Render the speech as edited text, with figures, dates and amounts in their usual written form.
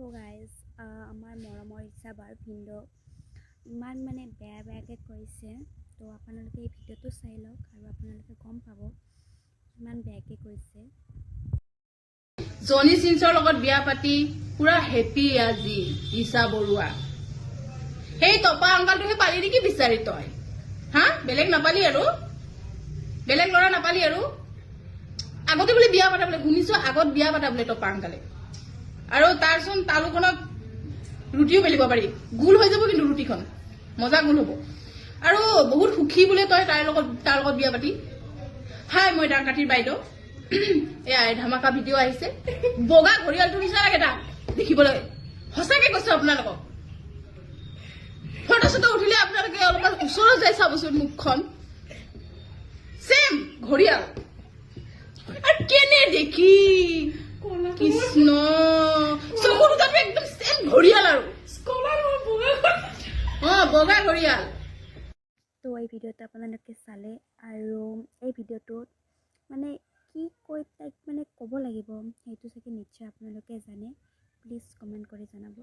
তো গাইজ আমাৰ মৰমৰ ইচ্ছাবাৰ ভিন্দ ইমান মানে বেয়াকৈ কৈছে। তো আপোনালোকে এই ভিডিঅ'টো চাই লওক আৰু আপোনালোকে গম পাব কিমান বেয়াকৈ কৈছে। জনি চিনচৰ লগত বিয়া পাতি পুৰা হেপী আজি ঈশা বৰুৱা। সেই টপা আংকালটোহে পালি নেকি বিচাৰি তই? হা, বেলেগ নাপালি আৰু? বেলেগ ল'ৰা নাপালি আৰু? আগতে বোলে বিয়া পাতা বোলে, শুনিছো আগত বিয়া পাতা বোলে টপা আংকালে। আৰু তাৰচোন তালুখনত ৰুটিও বেলিব পাৰি, গোল হৈ যাব কিন্তু ৰুটিখন মজা গোল হ'ব। আৰু বহুত সুখী বোলে তই তাৰ লগত বিয়া পাতি। হাই, মই ডাংকাঠিৰ বাইদেউ। এয়া ধামাকা ভিডিঅ' আহিছে, বগা ঘৰিয়ালটো নিচিনা লাগে তাক দেখিবলৈ। সঁচাকে কৈছো আপোনালোকক, ফটো চটো উঠিলে আপোনালোকে অলপমান ওচৰত যাই চাবচোন মুখখন, চেম ঘৰিয়াল। আৰু কেনে দেখি কৃষ্ণ, চকু দুটাটো একদম চেম ঘৰিয়াল আৰু বগা ঘৰিয়াল। তো এই ভিডিঅ'টো আপোনালোকে চালে আৰু এই ভিডিঅ'টোত মানে কি কৈ তাইক মানে ক'ব লাগিব সেইটো চাগে নিশ্চয় আপোনালোকে জানে। প্লিজ কমেণ্ট কৰি জনাব।